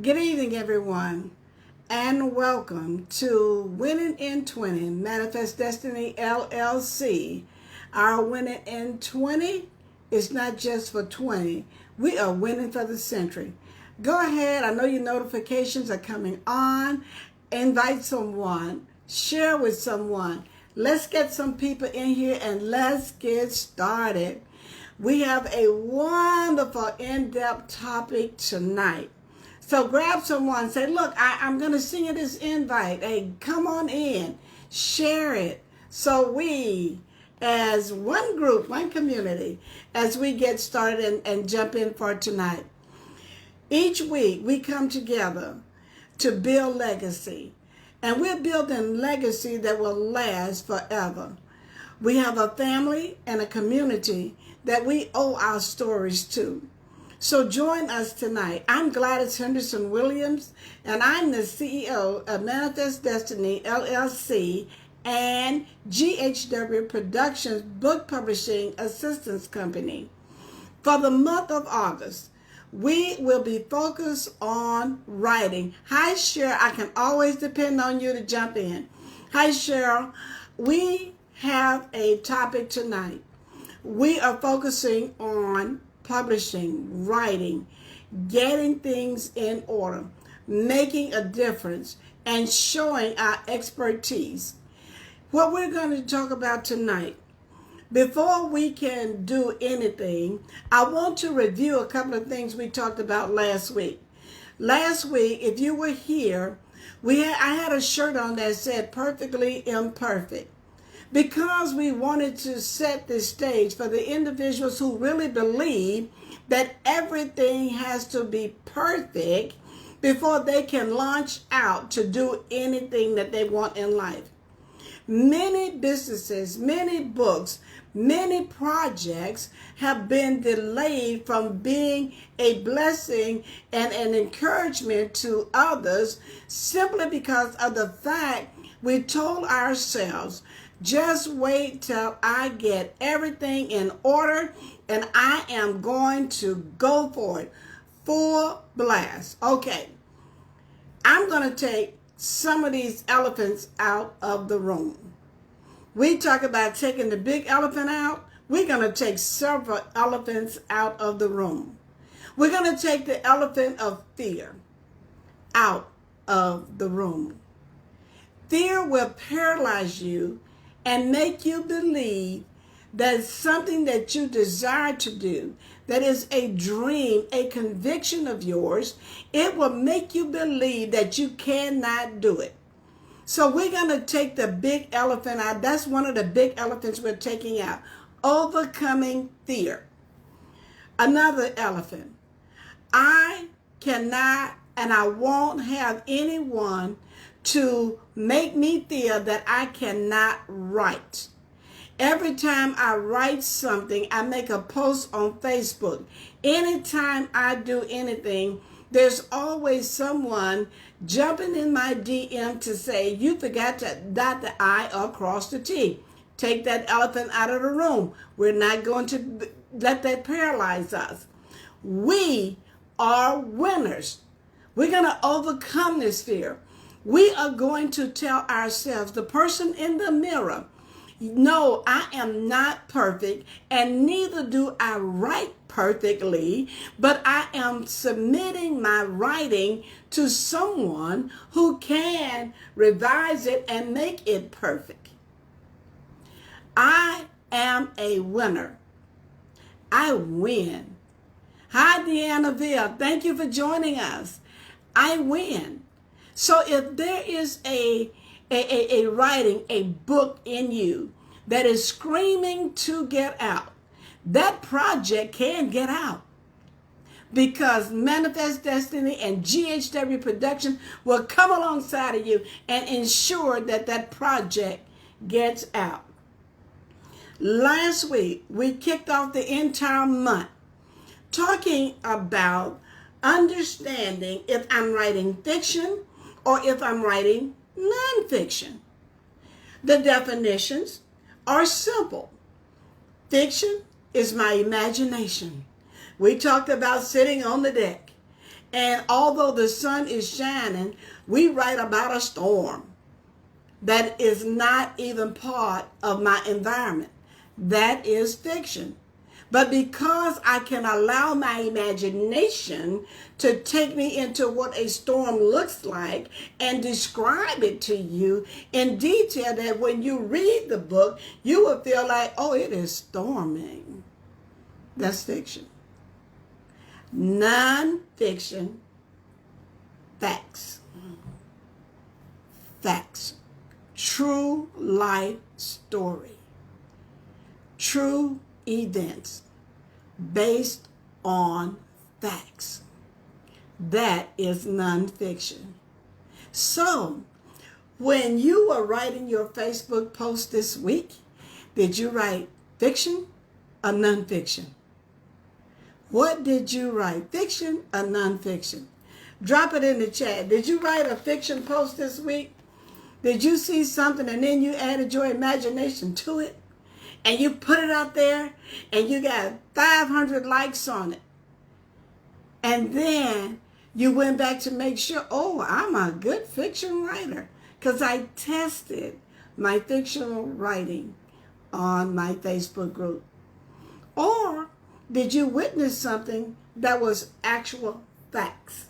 Good evening, everyone, and welcome to Winning in 20 Manifest Destiny LLC. Our Winning in 20 is not just for 20, we are winning for the century. Go ahead, I know your notifications are coming on. Invite someone, share with someone. Let's get some people in here and let's get started. We have a wonderful in-depth topic tonight. So grab someone, say, look, I'm going to send you this invite. Hey, come on in, share it. So we, as one group, one community, as we get started and jump in for tonight. Each week we come together to build legacy. And we're building legacy that will last forever. We have a family and a community that we owe our stories to. So join us tonight. I'm Gladys Henderson Williams, and I'm the CEO of Manifest Destiny LLC and GHW Productions Book Publishing Assistance Company. For the month of August, we will be focused on writing. Hi, Cheryl. I can always depend on you to jump in. Hi, Cheryl. We have a topic tonight. We are focusing on publishing, writing, getting things in order, making a difference, and showing our expertise. What we're going to talk about tonight, before we can do anything, I want to review a couple of things we talked about last week. Last week, if you were here, I had a shirt on that said perfectly imperfect, because we wanted to set the stage for the individuals who really believe that everything has to be perfect before they can launch out to do anything that they want in life. Many businesses, many books, many projects have been delayed from being a blessing and an encouragement to others simply because of the fact we told ourselves, just wait till I get everything in order and I am going to go for it. Full blast. Okay, I'm going to take some of these elephants out of the room. We talk about taking the big elephant out. We're going to take several elephants out of the room. We're going to take the elephant of fear out of the room. Fear will paralyze you and make you believe that something that you desire to do, that is a dream, a conviction of yours, it will make you believe that you cannot do it. So we're going to take the big elephant out. That's one of the big elephants we're taking out. Overcoming fear. Another elephant. I cannot and I won't have anyone to make me feel that I cannot write. Every time I write something, I make a post on Facebook. Anytime I do anything, there's always someone jumping in my DM to say, you forgot to dot the I or cross the T. Take that elephant out of the room. We're not going to let that paralyze us. We are winners. We're going to overcome this fear. We are going to tell ourselves, the person in the mirror, no, I am not perfect, and neither do I write perfectly, but I am submitting my writing to someone who can revise it and make it perfect. I am a winner. I win. Hi, Deanna Ville. Thank you for joining us. I win. So if there is a writing, a book in you that is screaming to get out, that project can get out, because Manifest Destiny and GHW Production will come alongside of you and ensure that that project gets out. Last week, we kicked off the entire month talking about understanding if I'm writing fiction or if I'm writing nonfiction. The definitions are simple. Fiction is my imagination. We talked about sitting on the deck And although the sun is shining, we write about a storm that is not even part of my environment. That is fiction. But because I can allow my imagination to take me into what a storm looks like and describe it to you in detail, that when you read the book, you will feel like, oh, it is storming. That's fiction. Non-fiction, facts. Facts. True life story. True events based on facts. That is nonfiction. So, when you were writing your Facebook post this week, did you write fiction or nonfiction? What did you write, fiction or nonfiction? Drop it in the chat. Did you write a fiction post this week? Did you see something and then you added your imagination to it? And you put it out there and you got 500 likes on it. And then you went back to make sure, oh, I'm a good fiction writer, because I tested my fictional writing on my Facebook group. Or did you witness something that was actual facts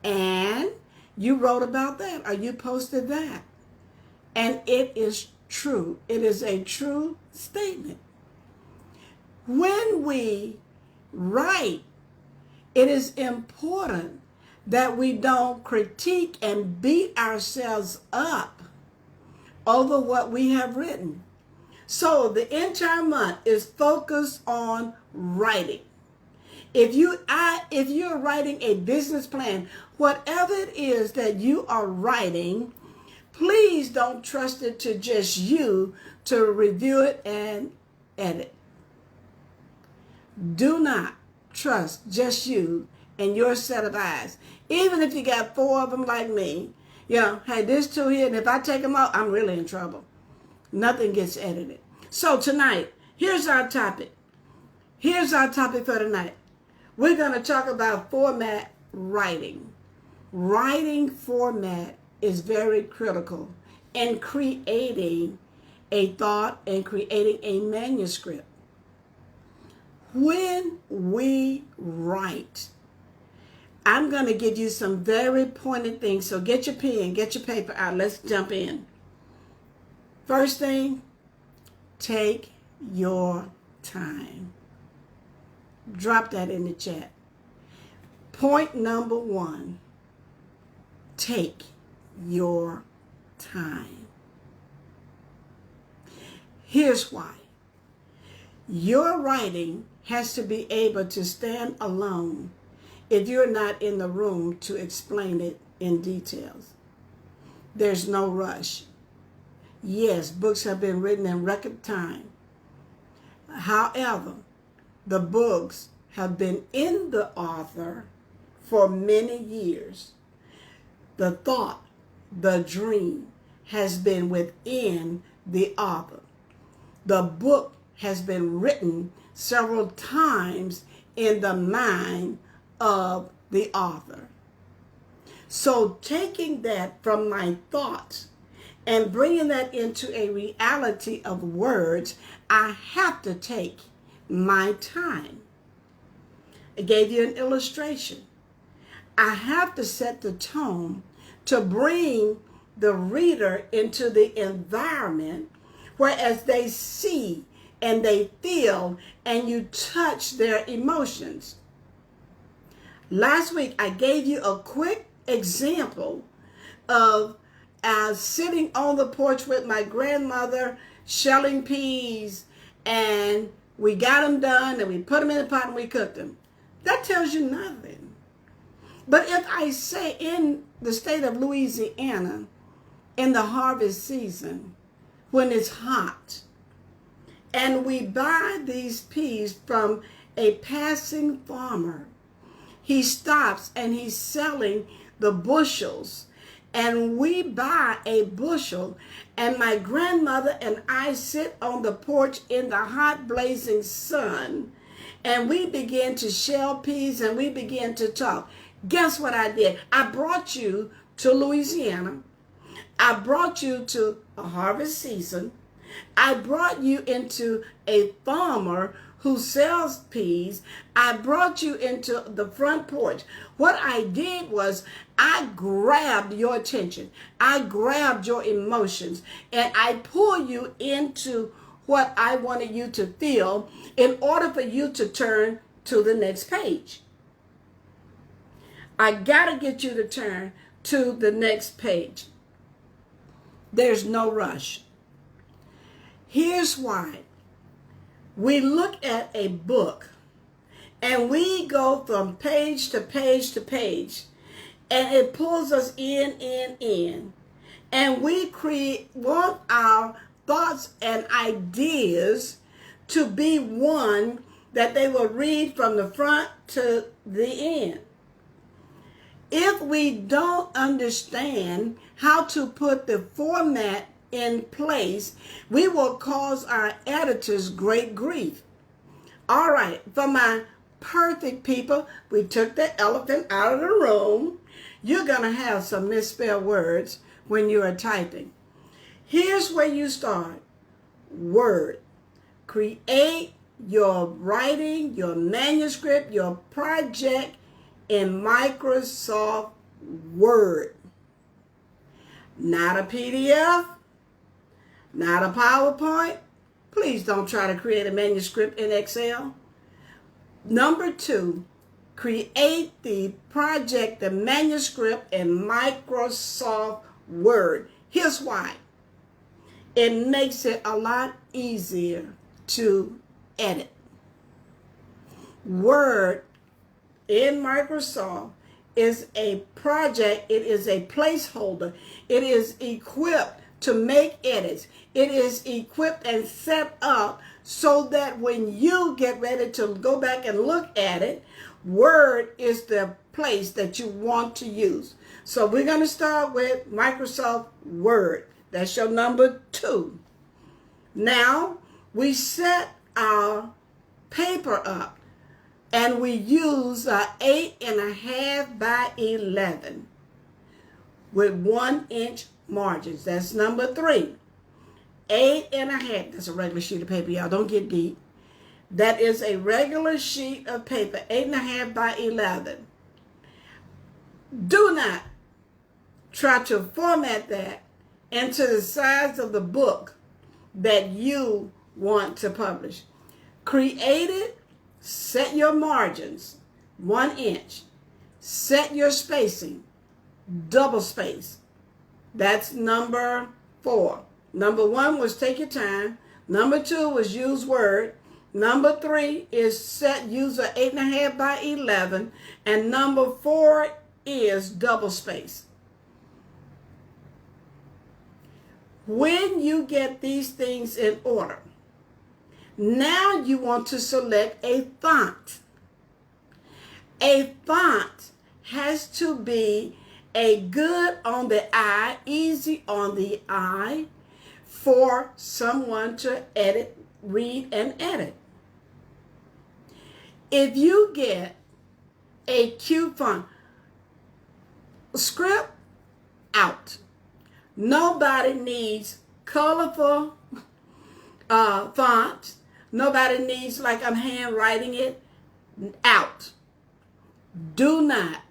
and you wrote about that, or you posted that, and it is true? It is a true statement. When we write, it is important that we don't critique and beat ourselves up over what we have written. So the entire month is focused on writing. If you're writing a business plan, whatever it is that you are writing, please don't trust it to just you to review it and edit. Do not trust just you and your set of eyes. Even if you got 4 of them like me, hey, there's 2 here, and if I take them out, I'm really in trouble. Nothing gets edited. So tonight, here's our topic. Here's our topic for tonight. We're going to talk about format writing. Writing format is very critical in creating a thought and creating a manuscript. When we write, I'm going to give you some very pointed things. So get your pen, get your paper out. Let's jump in. First thing, take your time. Drop that in the chat. Point number 1, take your time. Here's why. Your writing has to be able to stand alone if you're not in the room to explain it in details. There's no rush. Yes, books have been written in record time. However, the books have been in the author for many years. The thought, the dream has been within the author. The book has been written several times in the mind of the author. So taking that from my thoughts and bringing that into a reality of words, I have to take my time. I gave you an illustration. I have to set the tone to bring the reader into the environment whereas they see and they feel and you touch their emotions. Last week, I gave you a quick example of sitting on the porch with my grandmother shelling peas, and we got them done and we put them in the pot and we cooked them. That tells you nothing. But if I say in the state of Louisiana, in the harvest season, when it's hot, and we buy these peas from a passing farmer, he stops and he's selling the bushels, and we buy a bushel, and my grandmother and I sit on the porch in the hot blazing sun, and we begin to shell peas and we begin to talk. Guess what I did? I brought you to Louisiana. I brought you to a harvest season. I brought you into a farmer who sells peas. I brought you into the front porch. What I did was I grabbed your attention. I grabbed your emotions, and I pull you into what I wanted you to feel in order for you to turn to the next page. I got to get you to turn to the next page. There's no rush. Here's why. We look at a book and we go from page to page to page, and it pulls us in. And we want our thoughts and ideas to be one that they will read from the front to the end. If we don't understand how to put the format in place, we will cause our editors great grief. All right, for my perfect people, we took the elephant out of the room. You're going to have some misspelled words when you are typing. Here's where you start. Word. Create your writing, your manuscript, your project in Microsoft Word. Not a PDF, not a PowerPoint. Please don't try to create a manuscript in Excel. Number 2, create the project, the manuscript in Microsoft Word. Here's why. It makes it a lot easier to edit. Word in Microsoft is a project. It is a placeholder. It is equipped to make edits. It is equipped and set up so that when you get ready to go back and look at it, Word is the place that you want to use. So we're going to start with Microsoft Word. That's your number 2. Now we set our paper up, and we use 8.5 by 11 with 1-inch margins. That's number 3. 8.5. That's a regular sheet of paper, y'all. Don't get deep. That is a regular sheet of paper, 8.5 by 11. Do not try to format that into the size of the book that you want to publish. Create it. Set your margins, 1 inch. Set your spacing, double space. That's number 4. Number 1 was take your time. Number 2 was use Word. Number 3 is use a 8.5 by 11. And number 4 is double space. When you get these things in order, now you want to select a font. A font has to be a good on the eye, easy on the eye for someone to edit, read, and edit. If you get a cute font, script out. Nobody needs colorful fonts. Nobody needs like I'm handwriting it. Out. Do not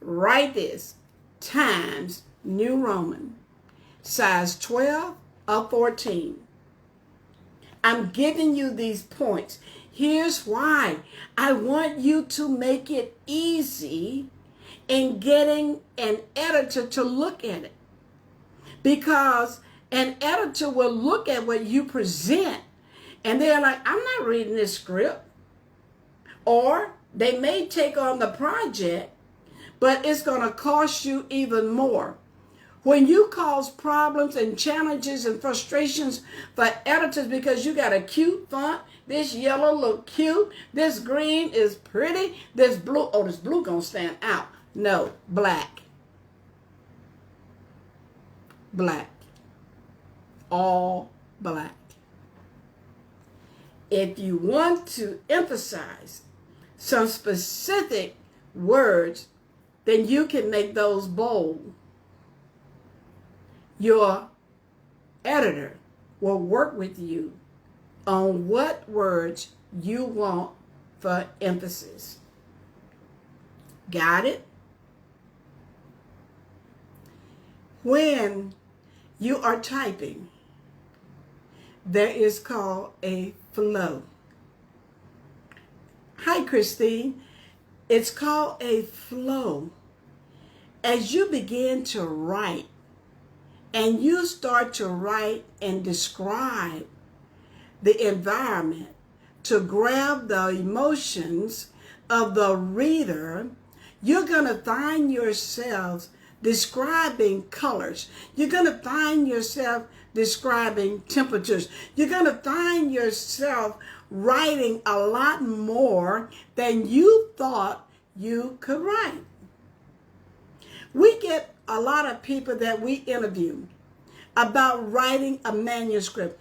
write this Times New Roman, size 12 or 14. I'm giving you these points. Here's why. I want you to make it easy in getting an editor to look at it. Because an editor will look at what you present and they're like, I'm not reading this script. Or they may take on the project, but it's going to cost you even more. When you cause problems and challenges and frustrations for editors because you got a cute font, this yellow look cute, this green is pretty, this blue, oh, this blue gonna stand out. No, black. Black. All black. If you want to emphasize some specific words then you can make those bold. Your editor will work with you on what words you want for emphasis. Got it? When you are typing, there is called a flow. Hi, Christine. It's called a flow. As you begin to write, and you start to write and describe the environment to grab the emotions of the reader, you're going to find yourself describing colors. You're going to find yourself describing temperatures. You're going to find yourself writing a lot more than you thought you could write. We get a lot of people that we interview about writing a manuscript,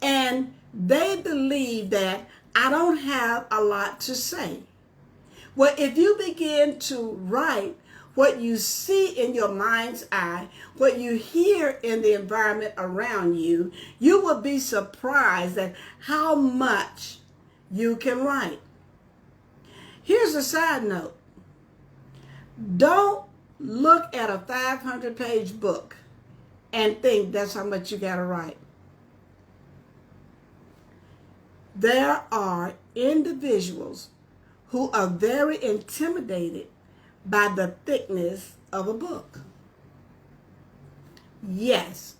and they believe that I don't have a lot to say. Well, if you begin to write what you see in your mind's eye, what you hear in the environment around you, you will be surprised at how much you can write. Here's a side note. Don't look at a 500-page book and think that's how much you got to write. There are individuals who are very intimidated by the thickness of a book. Yes.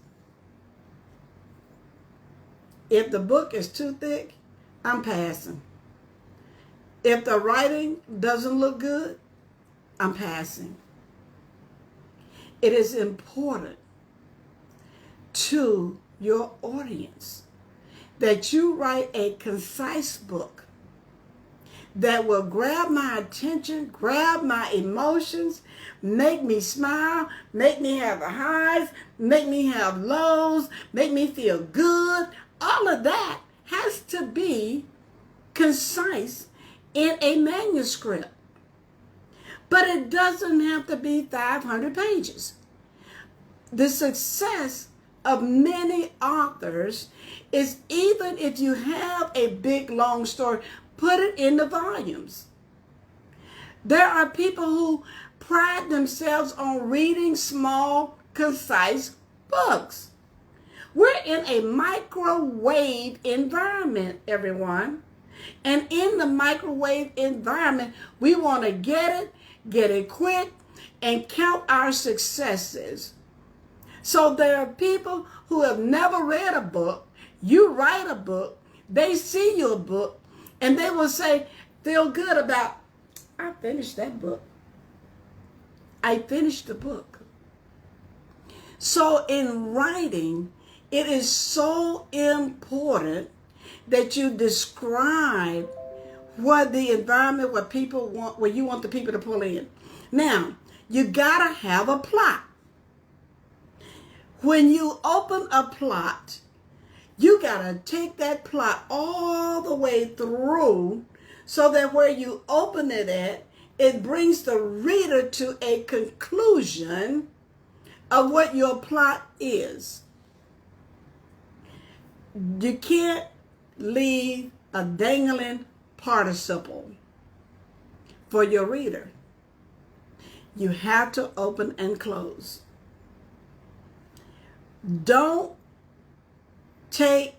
If the book is too thick, I'm passing. If the writing doesn't look good, I'm passing. It is important to your audience that you write a concise book that will grab my attention, grab my emotions, make me smile, make me have highs, make me have lows, make me feel good. All of that has to be concise in a manuscript. But it doesn't have to be 500 pages. The success of many authors is, even if you have a big, long story, put it in the volumes. There are people who pride themselves on reading small, concise books. We're in a microwave environment, everyone. And in the microwave environment, we want to get it quick, and count our successes. So there are people who have never read a book. You write a book, they see your book, and they will say, feel good about, I finished that book. I finished the book. So in writing, it is so important that you describe what the environment, what people want, what you want the people to pull in. Now, you gotta have a plot. When you open a plot, you gotta take that plot all the way through so that where you open it at, it brings the reader to a conclusion of what your plot is. You can't leave a dangling participle for your reader. You have to open and close. Don't take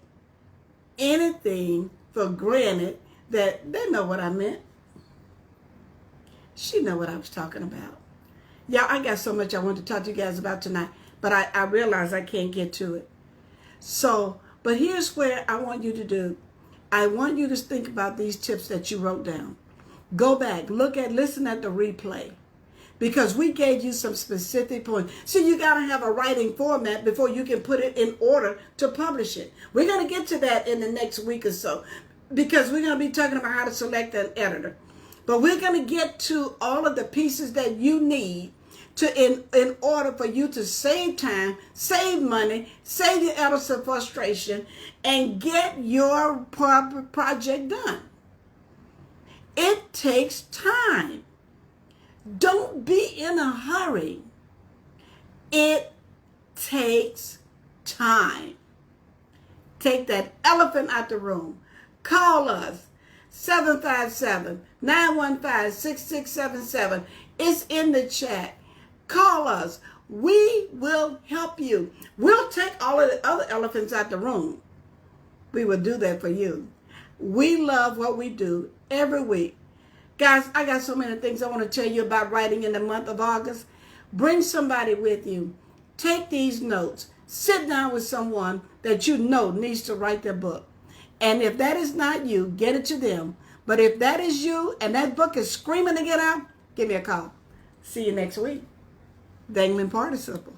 anything for granted that they know what I meant. She know what I was talking about. Y'all, I got so much I want to talk to you guys about tonight, but I realize I can't get to it. So, but here's where I want you to do. I want you to think about these tips that you wrote down. Go back, listen at the replay, because we gave you some specific points. So you got to have a writing format before you can put it in order to publish it. We're going to get to that in the next week or so, because we're going to be talking about how to select an editor. But we're going to get to all of the pieces that you need to in order for you to save time, save money, save your editor frustration, and get your project done. It takes time. Don't be in a hurry. It takes time. Take that elephant out the room. Call us, 757-915-6677. It's in the chat. Call us. We will help you. We'll take all of the other elephants out the room. We will do that for you. We love what we do every week. Guys, I got so many things I want to tell you about writing in the month of August. Bring somebody with you. Take these notes. Sit down with someone that you know needs to write their book. And if that is not you, get it to them. But if that is you and that book is screaming to get out, give me a call. See you next week. Dangling participle.